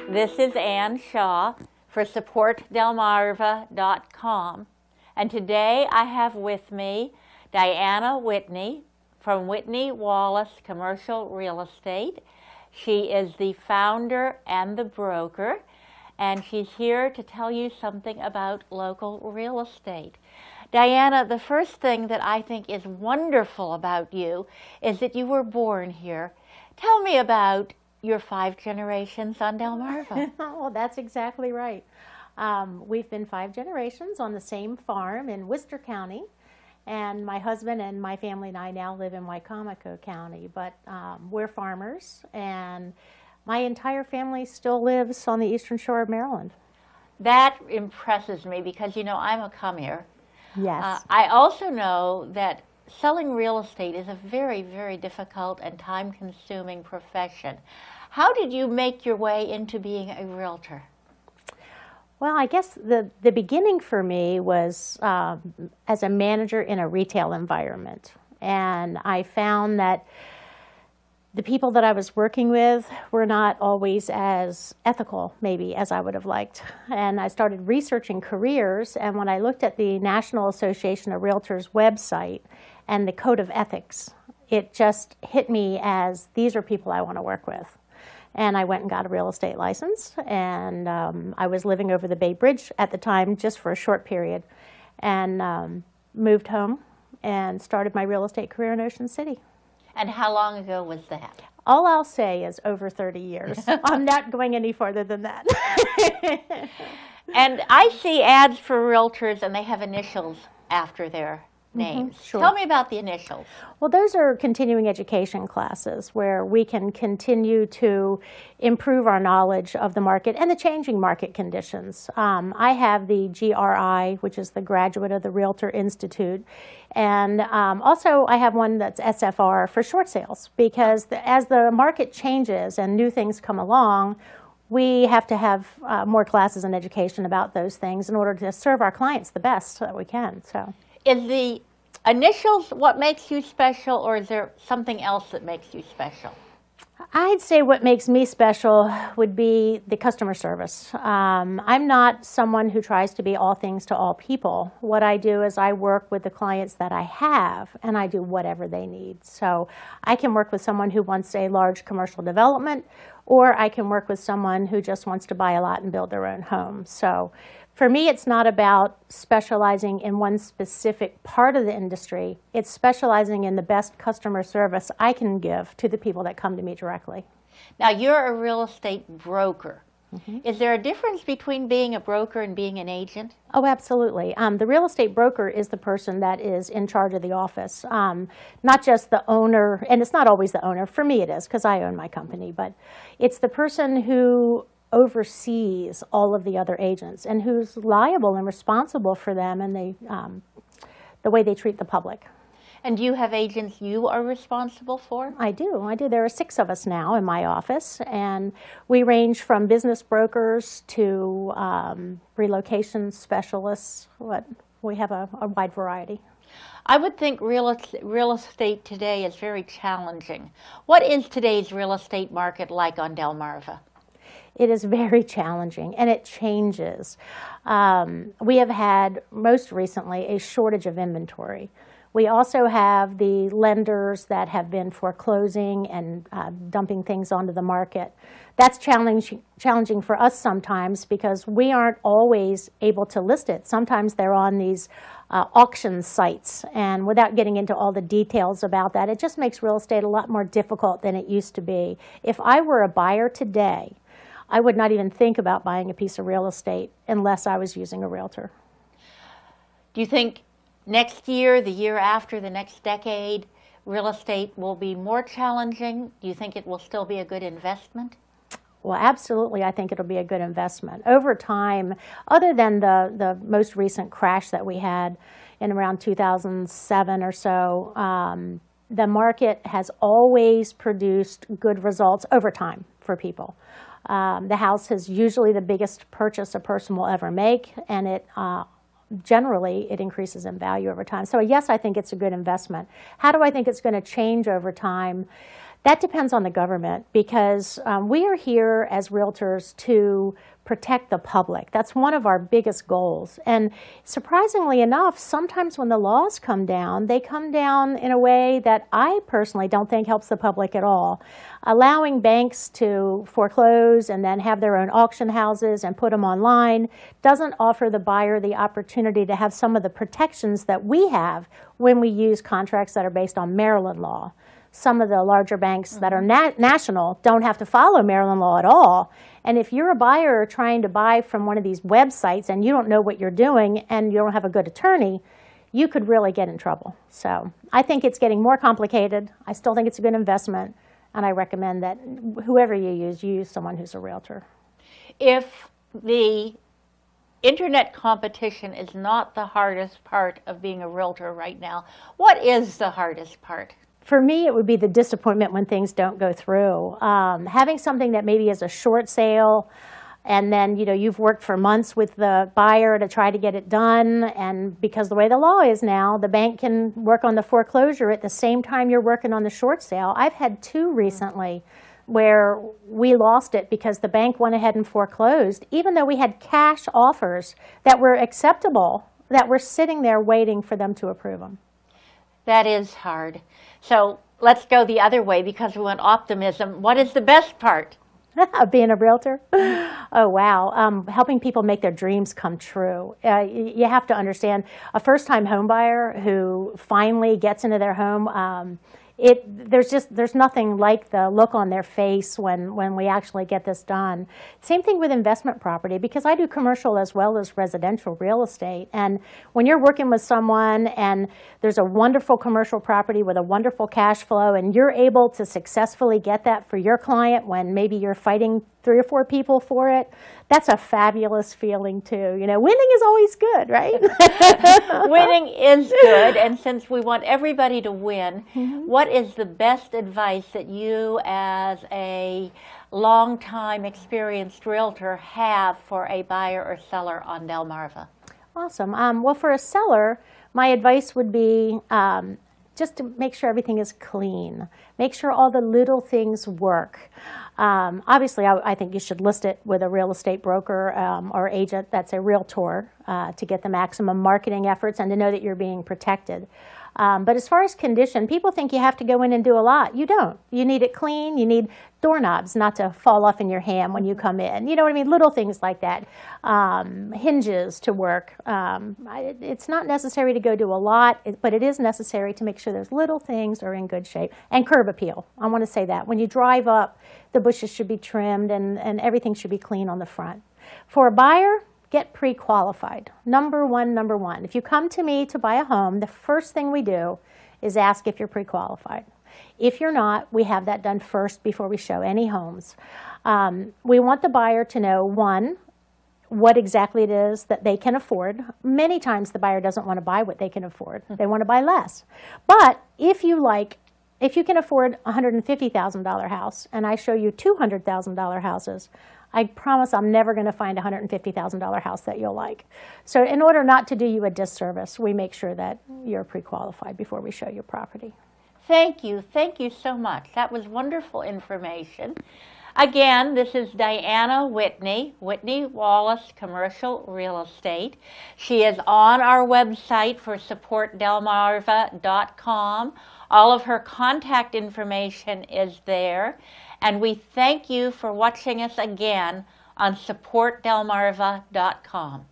This is Ann Shaw for SupportDelmarva.com, and today I have with me Diana Whitney from Whitney-Wallace Commercial Real Estate. She is the founder and the broker, and she's here to tell you something about local real estate. Diana, the first thing that I think is wonderful about you is that you were born here. Tell me about your 5 generations on Delmarva. Well, that's exactly right. We've been 5 generations on the same farm in Worcester County, and my husband and my family and I now live in Wicomico County, but we're farmers, and my entire family still lives on the eastern shore of Maryland. That impresses me because, you know, I'm a come-here. Yes. I also know that selling real estate is a very, very difficult and time-consuming profession. How did you make your way into being a realtor? Well, I guess the beginning for me was as a manager in a retail environment. And I found that the people that I was working with were not always as ethical, maybe, as I would have liked. And I started researching careers, and when I looked at the National Association of Realtors website and the Code of Ethics, it just hit me as, these are people I want to work with. And I went and got a real estate license, and I was living over the Bay Bridge at the time just for a short period, and moved home and started my real estate career in Ocean City. And how long ago was that? All I'll say is over 30 years. I'm not going any farther than that. And I see ads for realtors, and they have initials after their names. Sure. Tell me about the initials. Well, those are continuing education classes where we can continue to improve our knowledge of the market and the changing market conditions. I have the GRI, which is the Graduate of the Realtor Institute, and also I have one that's SFR for short sales, because as the market changes and new things come along, we have to have more classes and education about those things in order to serve our clients the best that we can. So. Is the initials what makes you special, or is there something else that makes you special? I'd say what makes me special would be the customer service. I'm not someone who tries to be all things to all people. What I do is I work with the clients that I have, and I do whatever they need. So I can work with someone who wants a large commercial development, or I can work with someone who just wants to buy a lot and build their own home. So for me, it's not about specializing in one specific part of the industry. It's specializing in the best customer service I can give to the people that come to me directly. Now, you're a real estate broker. Is there a difference between being a broker and being an agent? Oh, absolutely. The real estate broker is the person that is in charge of the office, not just the owner, and it's not always the owner. For me it is, because I own my company, but it's the person who oversees all of the other agents and who's liable and responsible for them and the way they treat the public. And do you have agents you are responsible for? I do. There are 6 of us now in my office, and we range from business brokers to relocation specialists. We have a wide variety. I would think real estate today is very challenging. What is today's real estate market like on Delmarva? It is very challenging, and it changes. We have had, most recently, a shortage of inventory. We also have the lenders that have been foreclosing and dumping things onto the market. That's challenging for us sometimes because we aren't always able to list it. Sometimes they're on these auction sites, and without getting into all the details about that, it just makes real estate a lot more difficult than it used to be. If I were a buyer today, I would not even think about buying a piece of real estate unless I was using a realtor. Do you think next year, the year after, the next decade, real estate will be more challenging? Do you think it will still be a good investment? Well, absolutely, I think it'll be a good investment. Over time, other than the most recent crash that we had in around 2007 or so, the market has always produced good results over time for people. The house is usually the biggest purchase a person will ever make, and it generally it increases in value over time. So yes, I think it's a good investment. How do I think it's going to change over time? That depends on the government, because we are here as realtors to protect the public. That's one of our biggest goals. And surprisingly enough, sometimes when the laws come down, they come down in a way that I personally don't think helps the public at all. Allowing banks to foreclose and then have their own auction houses and put them online doesn't offer the buyer the opportunity to have some of the protections that we have when we use contracts that are based on Maryland law. Some of the larger banks that are national don't have to follow Maryland law at all. And if you're a buyer trying to buy from one of these websites and you don't know what you're doing and you don't have a good attorney, you could really get in trouble. So I think it's getting more complicated. I still think it's a good investment, and I recommend that whoever you use someone who's a realtor. If the internet competition is not the hardest part of being a realtor right now, what is the hardest part? For me, it would be the disappointment when things don't go through. Having something that maybe is a short sale, and then you've worked for months with the buyer to try to get it done, and because the way the law is now, the bank can work on the foreclosure at the same time you're working on the short sale. I've had two recently where we lost it because the bank went ahead and foreclosed, even though we had cash offers that were acceptable, that were sitting there waiting for them to approve them. That is hard. So let's go the other way, because we want optimism. What is the best part of being a realtor? Oh, wow. Helping people make their dreams come true. You have to understand, a first-time home buyer who finally gets into their home, there's nothing like the look on their face when we actually get this done. Same thing with investment property, because I do commercial as well as residential real estate. And when you're working with someone and there's a wonderful commercial property with a wonderful cash flow, and you're able to successfully get that for your client when maybe you're fighting 3 or 4 people for it, that's a fabulous feeling too. Winning is always good, right? Winning is good, and since we want everybody to win, what is the best advice that you as a long-time experienced realtor have for a buyer or seller on Delmarva? Awesome. Well, for a seller, my advice would be just to make sure everything is clean. Make sure all the little things work. Obviously, I think you should list it with a real estate broker or agent that's a realtor to get the maximum marketing efforts and to know that you're being protected. But as far as condition, people think you have to go in and do a lot. You don't. You need it clean. You need doorknobs not to fall off in your hand when you come in. You know what I mean? Little things like that. Hinges to work. It's not necessary to go do a lot, but it is necessary to make sure those little things are in good shape. And curb appeal. I want to say that. When you drive up, the bushes should be trimmed and everything should be clean on the front. For a buyer, get pre-qualified. Number one. If you come to me to buy a home, the first thing we do is ask if you're pre-qualified. If you're not, we have that done first before we show any homes. We want the buyer to know, one, what exactly it is that they can afford. Many times the buyer doesn't want to buy what they can afford. They want to buy less. But if you can afford a $150,000 house and I show you $200,000 houses, I promise I'm never going to find a $150,000 house that you'll like. So in order not to do you a disservice, we make sure that you're pre-qualified before we show your property. Thank you so much. That was wonderful information. Again, this is Diana Whitney, Whitney-Wallace Commercial Real Estate. She is on our website for supportdelmarva.com. All of her contact information is there. And we thank you for watching us again on supportdelmarva.com.